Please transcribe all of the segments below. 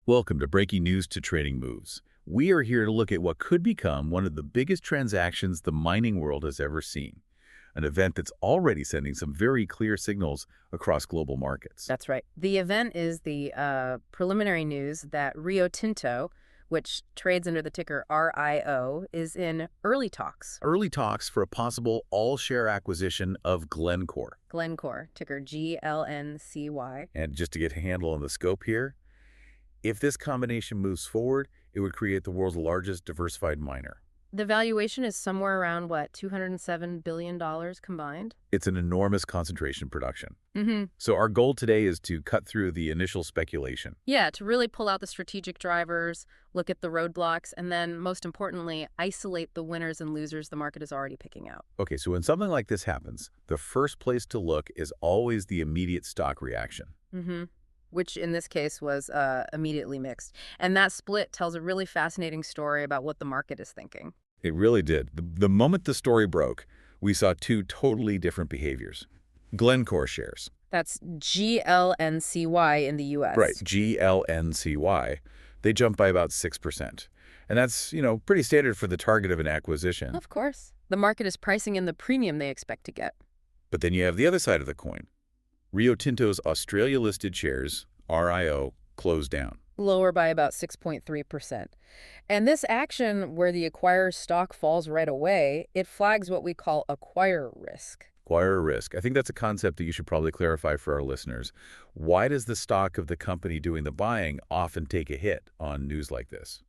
Welcome to Breaking News to Trading Moves. We are here to look at what could become one of the biggest transactions the mining world has ever seen, an event that's already sending some very clear signals across global markets. That's right. The event is the preliminary news that Rio Tinto, which trades under the ticker RIO, is in early talks. Early talks for a possible all-share acquisition of Glencore. Glencore, ticker GLNCY. And just to get a handle on the scope here, if this combination moves forward, it would create the world's largest diversified miner. The valuation is somewhere around, what, $207 billion combined? It's an enormous concentration production. Mm-hmm. So our goal today is to cut through the initial speculation. Yeah, to really pull out the strategic drivers, look at the roadblocks, and then, most importantly, isolate the winners and losers the market is already picking out. Okay, so when something like this happens, the first place to look is always the immediate stock reaction. Mm-hmm. Which in this case was immediately mixed. And that split tells a really fascinating story about what the market is thinking. It really did. The moment the story broke, we saw two totally different behaviors. Glencore shares. That's GLNCY in the U.S. Right, GLNCY. They jumped by about 6%. And that's, pretty standard for the target of an acquisition. Of course. The market is pricing in the premium they expect to get. But then you have the other side of the coin. Rio Tinto's Australia-listed shares, RIO, closed down. Lower by about 6.3%. And this action, where the acquirer's stock falls right away, it flags what we call acquirer risk. Acquirer risk. I think that's a concept that you should probably clarify for our listeners. Why does the stock of the company doing the buying often take a hit on news like this?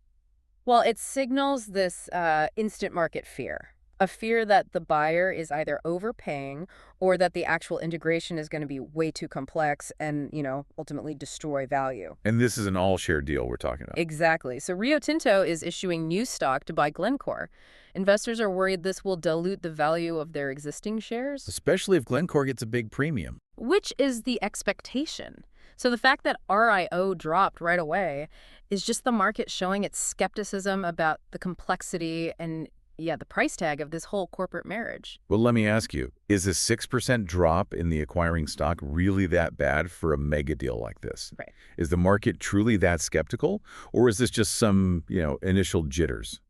Well, it signals this instant market fear. A fear that the buyer is either overpaying or that the actual integration is going to be way too complex and, ultimately destroy value. And this is an all-share deal we're talking about. Exactly. So Rio Tinto is issuing new stock to buy Glencore. Investors are worried this will dilute the value of their existing shares. Especially if Glencore gets a big premium. Which is the expectation. So the fact that RIO dropped right away is just the market showing its skepticism about the complexity and the price tag of this whole corporate marriage. Well, let me ask you, is a 6% drop in the acquiring stock really that bad for a mega deal like this? Right. Is the market truly that skeptical, or is this just some, initial jitters?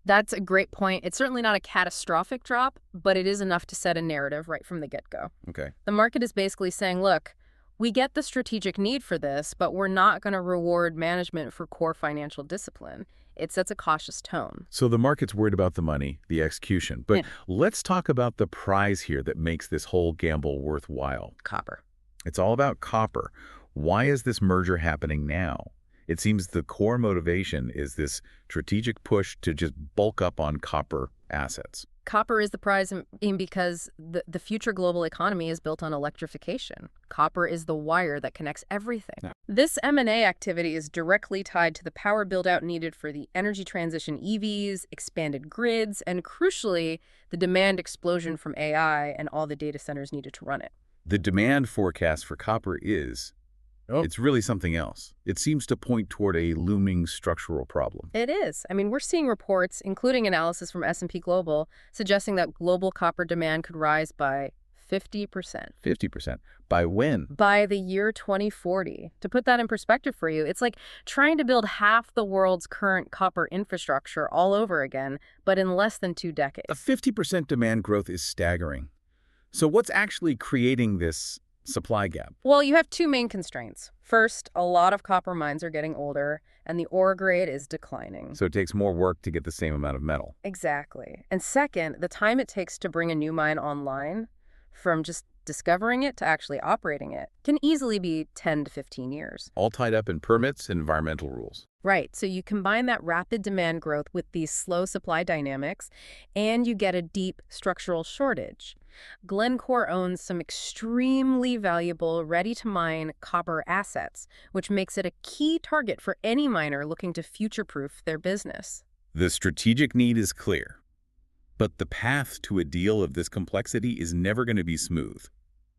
That's a great point. It's certainly not a catastrophic drop, but it is enough to set a narrative right from the get-go. Okay. The market is basically saying, look, we get the strategic need for this, but we're not going to reward management for core financial discipline. It sets a cautious tone. So the market's worried about the money, the execution. But let's talk about the prize here that makes this whole gamble worthwhile. Copper. It's all about copper. Why is this merger happening now? It seems the core motivation is this strategic push to just bulk up on copper assets. Copper is the prize because the future global economy is built on electrification. Copper is the wire that connects everything. Yeah. This M&A activity is directly tied to the power build-out needed for the energy transition EVs, expanded grids, and crucially, the demand explosion from AI and all the data centers needed to run it. The demand forecast for copper is... It's really something else. It seems to point toward a looming structural problem. It is. I mean, we're seeing reports, including analysis from S&P Global, suggesting that global copper demand could rise by 50%. 50%. By when? By the year 2040. To put that in perspective for you, it's like trying to build half the world's current copper infrastructure all over again, but in less than 2 decades. A 50% demand growth is staggering. So what's actually creating this supply gap? Well, you have two main constraints. First, a lot of copper mines are getting older, and the ore grade is declining. So it takes more work to get the same amount of metal. Exactly. And second, the time it takes to bring a new mine online, from just discovering it to actually operating it, can easily be 10 to 15 years. All tied up in permits and environmental rules. Right. So you combine that rapid demand growth with these slow supply dynamics, and you get a deep structural shortage. Glencore owns some extremely valuable, ready-to-mine copper assets, which makes it a key target for any miner looking to future-proof their business. The strategic need is clear, but the path to a deal of this complexity is never going to be smooth.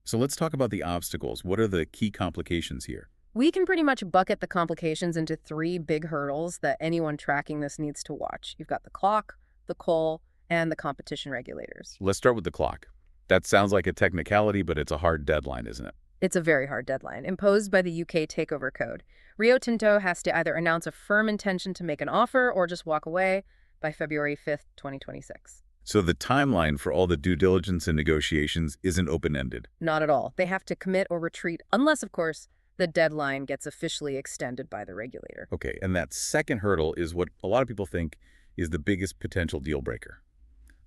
So let's talk about the obstacles. What are the key complications here? We can pretty much bucket the complications into 3 big hurdles that anyone tracking this needs to watch. You've got the clock, the coal, and the competition regulators. Let's start with the clock. That sounds like a technicality, but it's a hard deadline, isn't it? It's a very hard deadline, imposed by the UK Takeover Code. Rio Tinto has to either announce a firm intention to make an offer or just walk away by February 5th, 2026. So the timeline for all the due diligence and negotiations isn't open-ended. Not at all. They have to commit or retreat, unless, of course, the deadline gets officially extended by the regulator. Okay, and that second hurdle is what a lot of people think is the biggest potential deal breaker,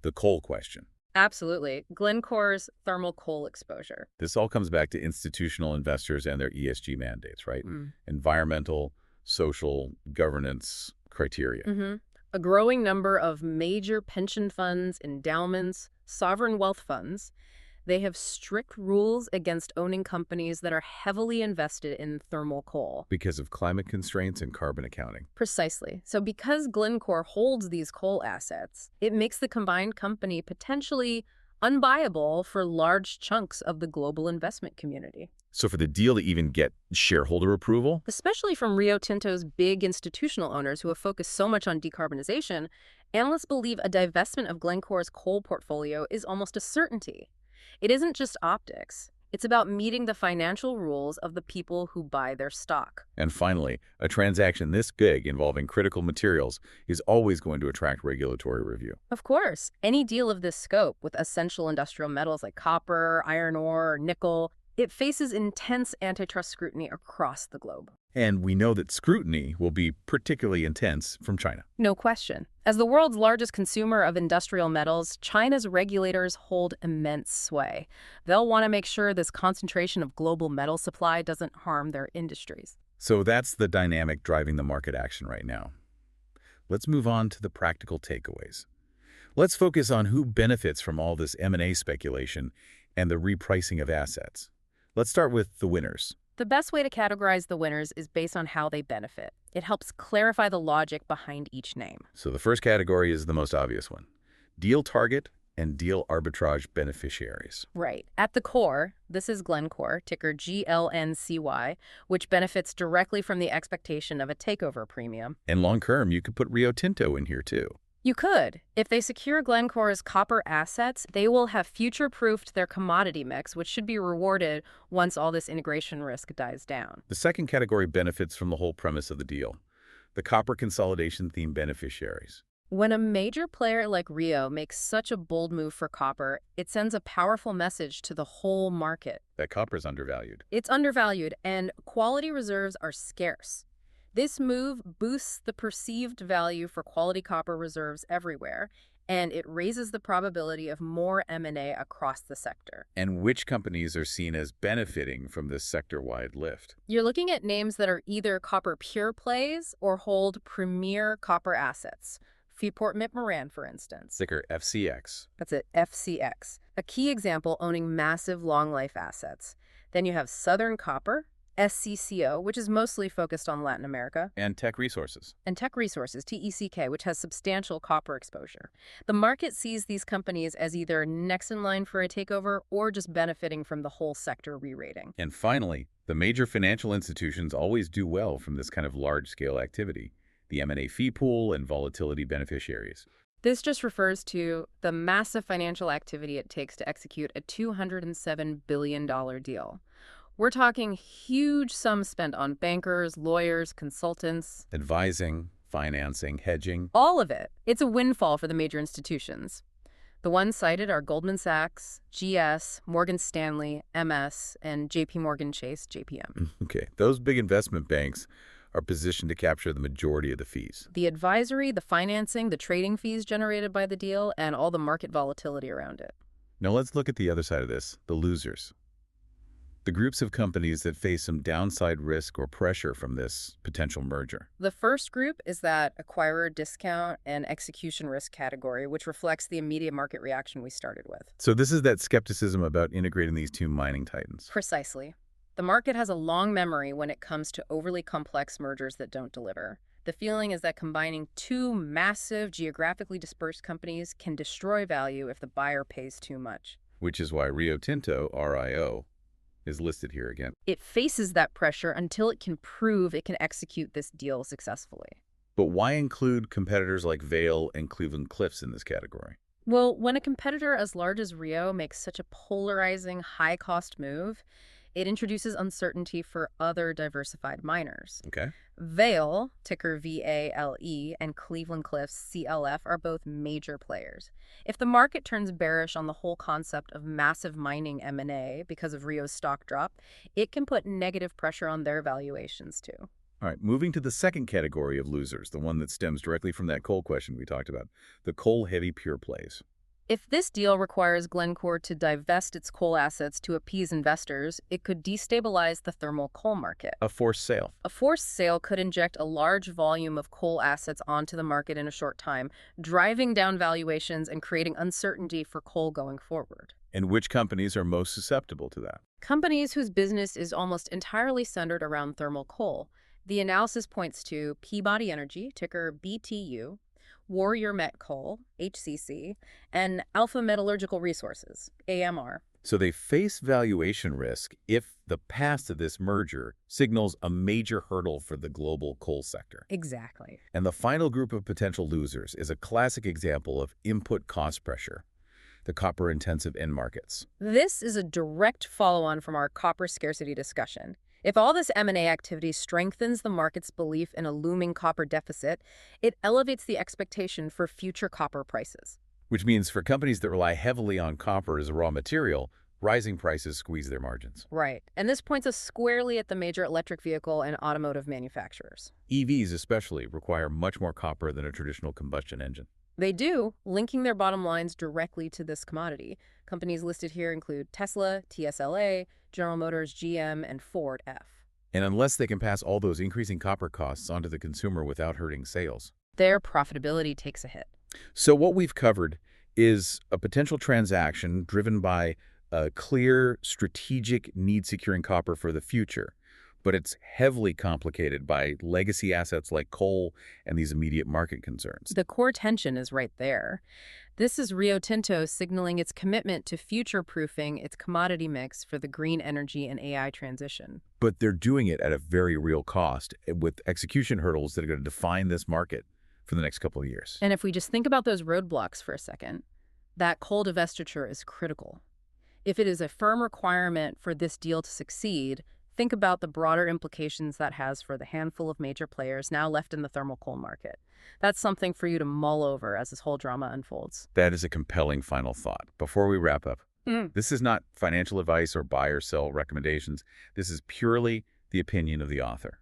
the coal question. Absolutely. Glencore's thermal coal exposure. This all comes back to institutional investors and their ESG mandates, right? Mm. Environmental, social, governance criteria. Mm-hmm. A growing number of major pension funds, endowments, sovereign wealth funds, they have strict rules against owning companies that are heavily invested in thermal coal. Because of climate constraints and carbon accounting. Precisely. So because Glencore holds these coal assets, it makes the combined company potentially unbuyable for large chunks of the global investment community. So for the deal to even get shareholder approval, Especially from Rio Tinto's big institutional owners who have focused so much on decarbonization, analysts believe a divestment of Glencore's coal portfolio is almost a certainty. It isn't just optics. It's about meeting the financial rules of the people who buy their stock. and finally, a transaction this big involving critical materials is always going to attract regulatory review. Of course, any deal of this scope with essential industrial metals like copper, iron ore, or nickel, it faces intense antitrust scrutiny across the globe. And we know that scrutiny will be particularly intense from China. No question. As the world's largest consumer of industrial metals, China's regulators hold immense sway. They'll want to make sure this concentration of global metal supply doesn't harm their industries. So that's the dynamic driving the market action right now. Let's move on to the practical takeaways. Let's focus on who benefits from all this M&A speculation and the repricing of assets. Let's start with the winners. The best way to categorize the winners is based on how they benefit. It helps clarify the logic behind each name. So the first category is the most obvious one. Deal target and deal arbitrage beneficiaries. Right. At the core, this is Glencore, ticker GLNCY, which benefits directly from the expectation of a takeover premium. And long-term, you could put Rio Tinto in here too. You could. If they secure Glencore's copper assets, they will have future-proofed their commodity mix, which should be rewarded once all this integration risk dies down. The second category benefits from the whole premise of the deal, the copper consolidation theme beneficiaries. When a major player like Rio makes such a bold move for copper, it sends a powerful message to the whole market. That copper is undervalued. It's undervalued, and quality reserves are scarce. This move boosts the perceived value for quality copper reserves everywhere, and it raises the probability of more M&A across the sector. And which companies are seen as benefiting from this sector-wide lift? You're looking at names that are either copper pure plays or hold premier copper assets. Freeport-McMoRan, for instance. Ticker FCX. That's it, FCX. A key example owning massive long-life assets. Then you have Southern Copper, SCCO, which is mostly focused on Latin America, And Tech Resources. and Tech Resources, TECK, which has substantial copper exposure. The market sees these companies as either next in line for a takeover or just benefiting from the whole sector re-rating. And finally, the major financial institutions always do well from this kind of large-scale activity, the M&A fee pool and volatility beneficiaries. This just refers to the massive financial activity it takes to execute a $207 billion deal. We're talking huge sums spent on bankers, lawyers, consultants. Advising, financing, hedging. All of it. It's a windfall for the major institutions. The ones cited are Goldman Sachs, GS, Morgan Stanley, MS, and JP Morgan Chase, JPM. Okay, those big investment banks are positioned to capture the majority of the fees. The advisory, the financing, the trading fees generated by the deal, and all the market volatility around it. Now let's look at the other side of this, the losers. The groups of companies that face some downside risk or pressure from this potential merger. The first group is that acquirer discount and execution risk category, which reflects the immediate market reaction we started with. So this is that skepticism about integrating these two mining titans. Precisely. The market has a long memory when it comes to overly complex mergers that don't deliver. The feeling is that combining two massive, geographically dispersed companies can destroy value if the buyer pays too much. Which is why Rio Tinto, RIO, is listed here again. It faces that pressure until it can prove it can execute this deal successfully. But why include competitors like Vail and Cleveland-Cliffs in this category? Well, when a competitor as large as Rio makes such a polarizing, high-cost move, It introduces uncertainty for other diversified miners. Okay. Vale, ticker VALE, and Cleveland-Cliffs, CLF, are both major players. If the market turns bearish on the whole concept of massive mining M&A because of Rio's stock drop, it can put negative pressure on their valuations too. All right, moving to the second category of losers, the one that stems directly from that coal question we talked about, the coal-heavy pure plays. If this deal requires Glencore to divest its coal assets to appease investors, it could destabilize the thermal coal market. A forced sale. A forced sale could inject a large volume of coal assets onto the market in a short time, driving down valuations and creating uncertainty for coal going forward. And which companies are most susceptible to that? Companies whose business is almost entirely centered around thermal coal. The analysis points to Peabody Energy, ticker BTU, Warrior Met Coal, HCC, and Alpha Metallurgical Resources, AMR. So they face valuation risk if the path to this merger signals a major hurdle for the global coal sector. Exactly. And the final group of potential losers is a classic example of input cost pressure, the copper-intensive end markets. This is a direct follow-on from our copper scarcity discussion. If all this M&A activity strengthens the market's belief in a looming copper deficit, it elevates the expectation for future copper prices. Which means for companies that rely heavily on copper as a raw material, rising prices squeeze their margins. Right. And this points us squarely at the major electric vehicle and automotive manufacturers. EVs especially require much more copper than a traditional combustion engine. They do, linking their bottom lines directly to this commodity. Companies listed here include Tesla, TSLA, General Motors, GM, and Ford F. And unless they can pass all those increasing copper costs onto the consumer without hurting sales, their profitability takes a hit. So what we've covered is a potential transaction driven by a clear strategic need securing copper for the future, but it's heavily complicated by legacy assets like coal and these immediate market concerns. The core tension is right there. This is Rio Tinto signaling its commitment to future-proofing its commodity mix for the green energy and AI transition. But they're doing it at a very real cost with execution hurdles that are going to define this market for the next couple of years. And if we just think about those roadblocks for a second, that coal divestiture is critical. If it is a firm requirement for this deal to succeed, think about the broader implications that has for the handful of major players now left in the thermal coal market. That's something for you to mull over as this whole drama unfolds. That is a compelling final thought. Before we wrap up, this is not financial advice or buy or sell recommendations. This is purely the opinion of the author.